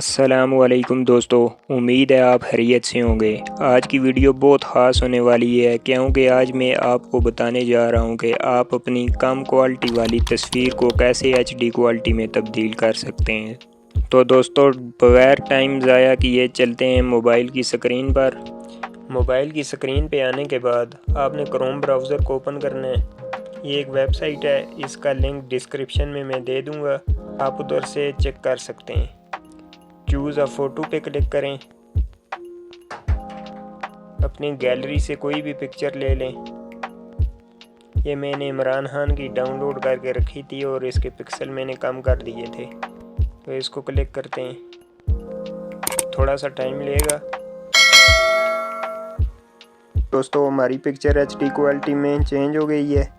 अस्सलामुअलैकुम दोस्तों, उम्मीद है आप खैरियत से होंगे। आज की वीडियो बहुत ख़ास होने वाली है क्योंकि आज मैं आपको बताने जा रहा हूं कि आप अपनी कम क्वालिटी वाली तस्वीर को कैसे एचडी क्वालिटी में तब्दील कर सकते हैं। तो दोस्तों, बगैर टाइम ज़ाया किए चलते हैं मोबाइल की स्क्रीन पर। मोबाइल की स्क्रीन पे आने के बाद आपने क्रोम ब्राउज़र को ओपन करना है। ये एक वेबसाइट है, इसका लिंक डिस्क्रिप्शन में मैं दे दूँगा, आप उधर से चेक कर सकते हैं। चूज़ अ फ़ोटो पे क्लिक करें, अपनी गैलरी से कोई भी पिक्चर ले लें। ये मैंने इमरान खान की डाउनलोड करके रखी थी और इसके पिक्सल मैंने कम कर दिए थे, तो इसको क्लिक करते हैं। थोड़ा सा टाइम लेगा। दोस्तों, हमारी पिक्चर एचडी क्वालिटी में चेंज हो गई है।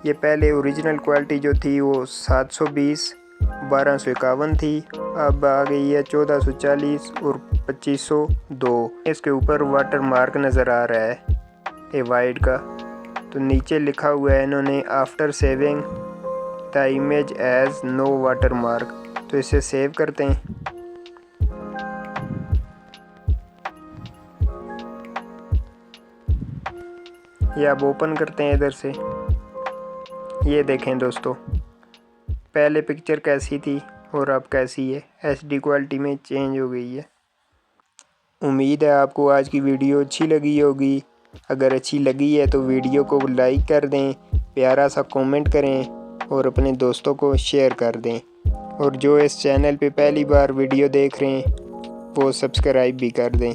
ये पहले ओरिजिनल क्वालिटी जो थी वो 720/1251 थी, अब आ गई है 1440 और 2502। इसके ऊपर वाटर मार्क नज़र आ रहा है ये वाइड का, तो नीचे लिखा हुआ है इन्होंने after saving the image as no watermark. तो इसे सेव करते हैं। ये अब ओपन करते हैं इधर से। ये देखें दोस्तों, पहले पिक्चर कैसी थी और अब कैसी है, एचडी क्वालिटी में चेंज हो गई है। उम्मीद है आपको आज की वीडियो अच्छी लगी होगी। अगर अच्छी लगी है तो वीडियो को लाइक कर दें, प्यारा सा कमेंट करें और अपने दोस्तों को शेयर कर दें। और जो इस चैनल पे पहली बार वीडियो देख रहे हैं वो सब्सक्राइब भी कर दें।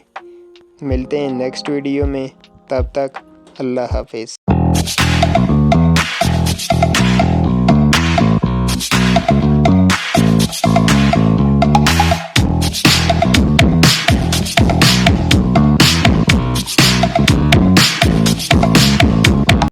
मिलते हैं नेक्स्ट वीडियो में, तब तक अल्लाह हाफिज़।